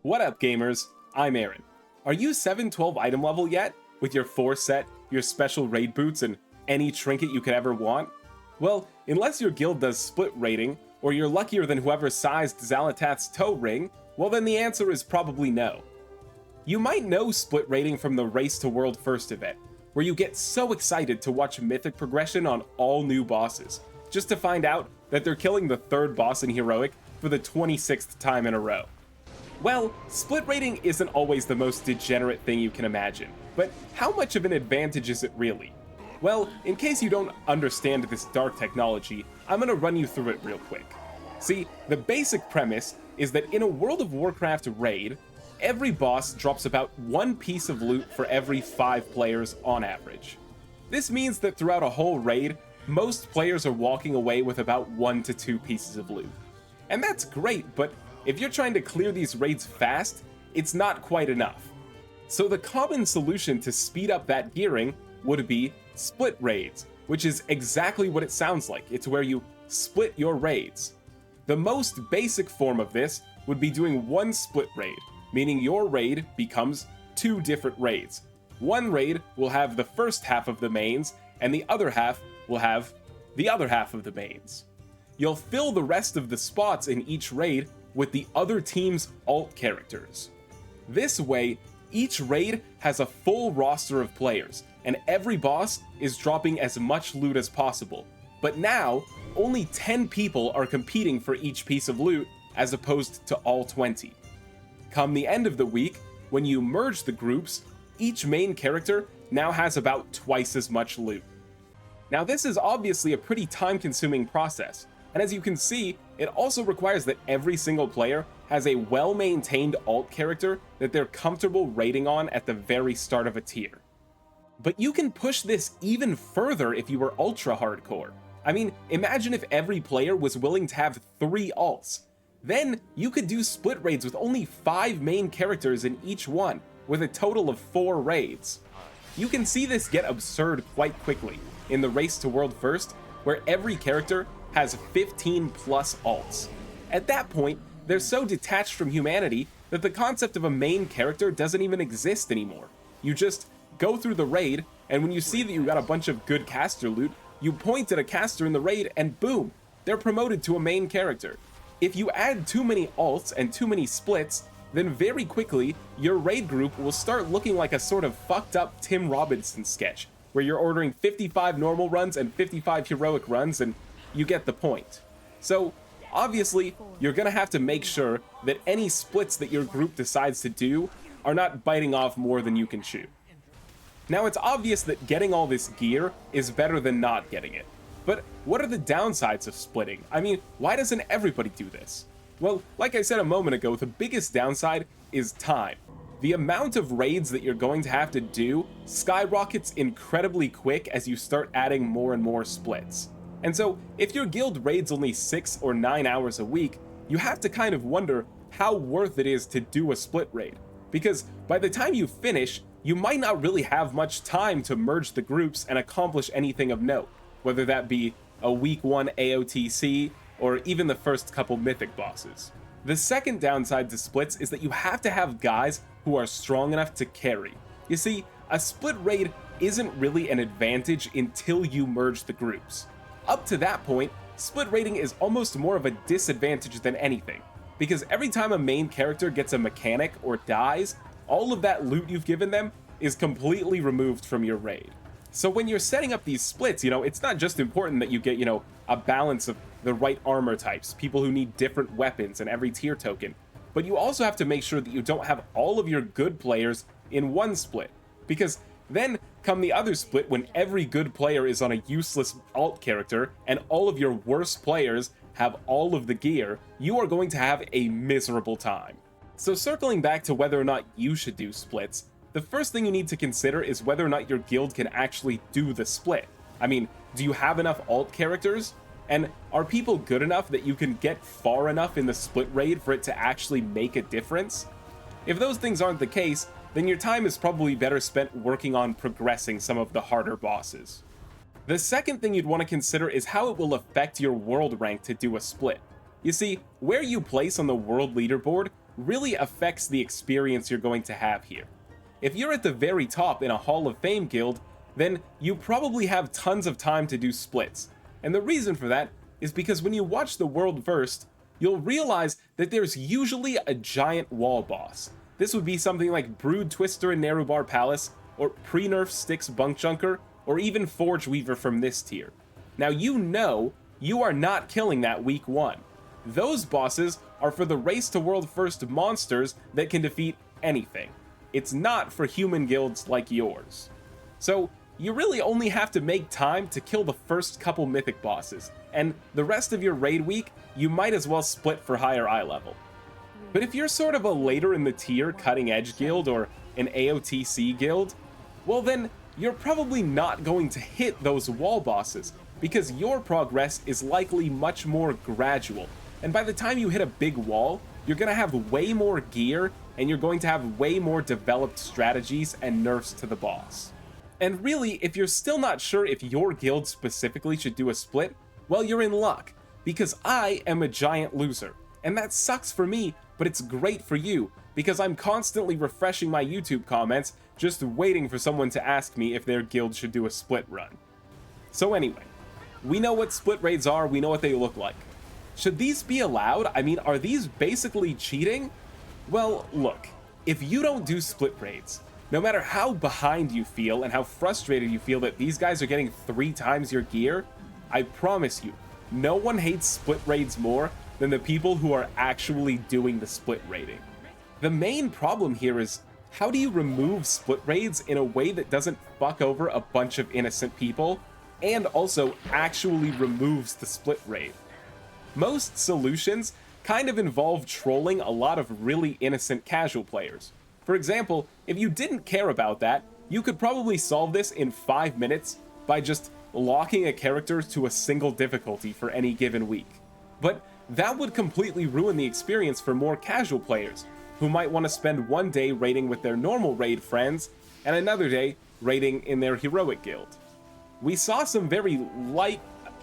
What up, gamers? I'm Aaron. Are you 712 item level yet? With your 4 set, your special raid boots, and any trinket you could ever want? Well, unless your guild does split raiding, or you're luckier than whoever sized Xal'atath's toe ring, well then the answer is probably no. You might know split raiding from the Race to World First event, where you get so excited to watch mythic progression on all new bosses, just to find out that they're killing the 3rd boss in Heroic for the 26th time in a row. Well, split raiding isn't always the most degenerate thing you can imagine, but how much of an advantage is it really? Well, in case you don't understand this dark technology, I'm gonna run you through it real quick. See, the basic premise is that in a World of Warcraft raid, every boss drops about 1 piece of loot for every 5 players on average. This means that throughout a whole raid, most players are walking away with about 1 to 2 pieces of loot. And that's great, but if you're trying to clear these raids fast, it's not quite enough. So the common solution to speed up that gearing would be split raids, which is exactly what it sounds like. It's where you split your raids. The most basic form of this would be doing 1 split raid, meaning your raid becomes 2 different raids. One raid will have the first half of the mains, and the other half will have the other half of the mains. You'll fill the rest of the spots in each raid with the other team's alt characters. This way, each raid has a full roster of players, and every boss is dropping as much loot as possible. But now, only 10 people are competing for each piece of loot, as opposed to all 20. Come the end of the week, when you merge the groups, each main character now has about twice as much loot. Now this is obviously a pretty time-consuming process, and as you can see, it also requires that every single player has a well-maintained alt character that they're comfortable raiding on at the very start of a tier. But you can push this even further if you were ultra hardcore. I mean, imagine if every player was willing to have 3 alts. Then you could do split raids with only 5 main characters in each one, with a total of 4 raids. You can see this get absurd quite quickly in the Race to World First, where every character has 15 plus alts. At that point, they're so detached from humanity that the concept of a main character doesn't even exist anymore. You just go through the raid, and when you see that you got a bunch of good caster loot, you point at a caster in the raid and boom, they're promoted to a main character. If you add too many alts and too many splits, then very quickly, your raid group will start looking like a sort of fucked up Tim Robinson sketch, where you're ordering 55 normal runs and 55 heroic runs, and you get the point. So, obviously, you're gonna have to make sure that any splits that your group decides to do are not biting off more than you can chew. Now, it's obvious that getting all this gear is better than not getting it. But what are the downsides of splitting? I mean, why doesn't everybody do this? Well, like I said a moment ago, the biggest downside is time. The amount of raids that you're going to have to do skyrockets incredibly quick as you start adding more and more splits. And so, if your guild raids only 6 or 9 hours a week, you have to kind of wonder how worth it is to do a split raid. Because by the time you finish, you might not really have much time to merge the groups and accomplish anything of note, whether that be a week 1 AOTC or even the first couple mythic bosses. The second downside to splits is that you have to have guys who are strong enough to carry. You see, a split raid isn't really an advantage until you merge the groups. Up to that point, split raiding is almost more of a disadvantage than anything, because every time a main character gets a mechanic or dies, all of that loot you've given them is completely removed from your raid. So when you're setting up these splits, it's not just important that you get, a balance of the right armor types, people who need different weapons and every tier token, but you also have to make sure that you don't have all of your good players in one split, because then come the other split when every good player is on a useless alt character and all of your worst players have all of the gear, you are going to have a miserable time. So circling back to whether or not you should do splits, the first thing you need to consider is whether or not your guild can actually do the split. I mean, do you have enough alt characters? And are people good enough that you can get far enough in the split raid for it to actually make a difference? If those things aren't the case, then your time is probably better spent working on progressing some of the harder bosses. The second thing you'd want to consider is how it will affect your world rank to do a split. You see, where you place on the world leaderboard really affects the experience you're going to have here. If you're at the very top in a Hall of Fame guild, then you probably have tons of time to do splits. And the reason for that is because when you watch the world first, you'll realize that there's usually a giant wall boss. This would be something like Brood Twister in Nerubar Palace, or pre-nerf Styx Bunkjunker, or even Forge Weaver from this tier. Now you know you are not killing that week 1. Those bosses are for the race to world first monsters that can defeat anything. It's not for human guilds like yours. So you really only have to make time to kill the first couple mythic bosses, and the rest of your raid week, you might as well split for higher eye level. But if you're sort of a later in the tier cutting edge guild or an AOTC guild, well then you're probably not going to hit those wall bosses because your progress is likely much more gradual. And by the time you hit a big wall, you're going to have way more gear and you're going to have way more developed strategies and nerfs to the boss. And really, if you're still not sure if your guild specifically should do a split, well, you're in luck, because I am a giant loser. And that sucks for me, but it's great for you, because I'm constantly refreshing my YouTube comments, just waiting for someone to ask me if their guild should do a split run. So anyway, we know what split raids are, we know what they look like. Should these be allowed? I mean, are these basically cheating? Well, look, if you don't do split raids, no matter how behind you feel and how frustrated you feel that these guys are getting 3 times your gear, I promise you, no one hates split raids more than the people who are actually doing the split raiding. The main problem here is, how do you remove split raids in a way that doesn't fuck over a bunch of innocent people, and also actually removes the split raid? Most solutions kind of involve trolling a lot of really innocent casual players. For example, if you didn't care about that, you could probably solve this in 5 minutes by just locking a character to a single difficulty for any given week. But that would completely ruin the experience for more casual players, who might want to spend one day raiding with their normal raid friends, and another day raiding in their heroic guild. We saw some very light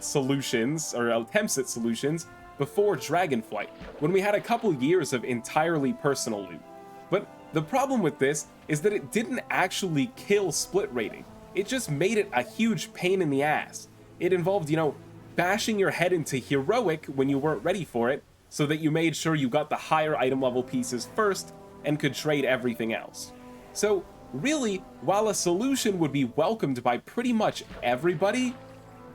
solutions, or attempts at solutions, before Dragonflight, when we had a couple years of entirely personal loot. But the problem with this is that it didn't actually kill split raiding. It just made it a huge pain in the ass. It involved, bashing your head into heroic when you weren't ready for it, so that you made sure you got the higher item level pieces first and could trade everything else. So really, while a solution would be welcomed by pretty much everybody,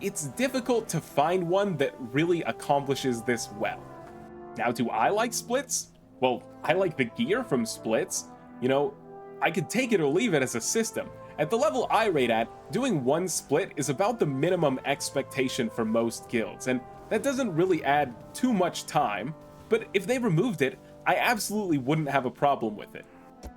it's difficult to find one that really accomplishes this well. Now, do I like splits? Well, I like the gear from splits. I could take it or leave it as a system. At the level I rate at, doing one split is about the minimum expectation for most guilds, and that doesn't really add too much time, but if they removed it, I absolutely wouldn't have a problem with it.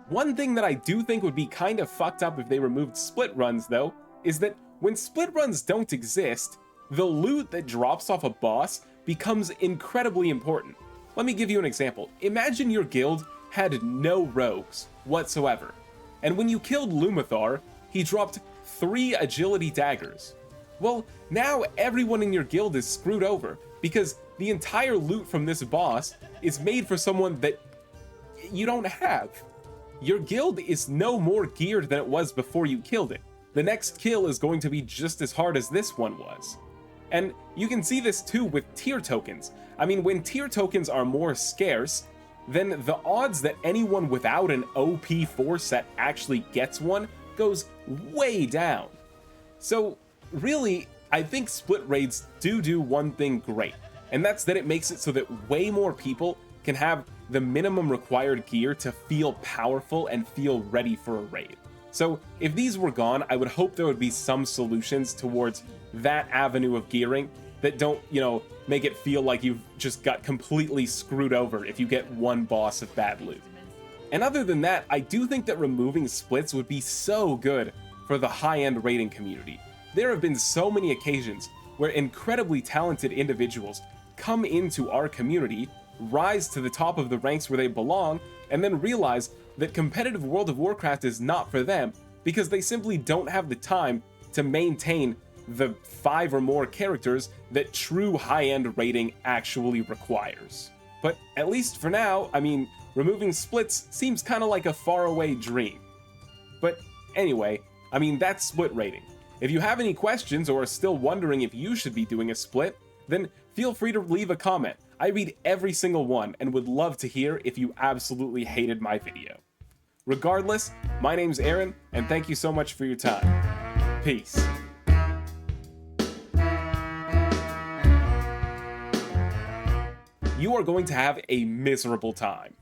One thing that I do think would be kind of fucked up if they removed split runs, though, is that when split runs don't exist, the loot that drops off a boss becomes incredibly important. Let me give you an example. Imagine your guild had no rogues whatsoever, and when you killed Lumathar, he dropped 3 agility daggers. Well, now everyone in your guild is screwed over, because the entire loot from this boss is made for someone that you don't have. Your guild is no more geared than it was before you killed it. The next kill is going to be just as hard as this one was. And you can see this too with tier tokens. I mean, when tier tokens are more scarce, then the odds that anyone without an OP 4 set actually gets one goes way down. So really, I think split raids do one thing great, and that's that it makes it so that way more people can have the minimum required gear to feel powerful and feel ready for a raid. So if these were gone, I would hope there would be some solutions towards that avenue of gearing that don't, make it feel like you've just got completely screwed over if you get one boss of bad loot. And other than that, I do think that removing splits would be so good for the high-end raiding community. There have been so many occasions where incredibly talented individuals come into our community, rise to the top of the ranks where they belong, and then realize that competitive World of Warcraft is not for them because they simply don't have the time to maintain the 5 or more characters that true high-end raiding actually requires. But at least for now, I mean, removing splits seems kinda like a faraway dream. But anyway, that's split rating. If you have any questions or are still wondering if you should be doing a split, then feel free to leave a comment. I read every single one and would love to hear if you absolutely hated my video. Regardless, my name's Aaron, and thank you so much for your time. Peace. You are going to have a miserable time.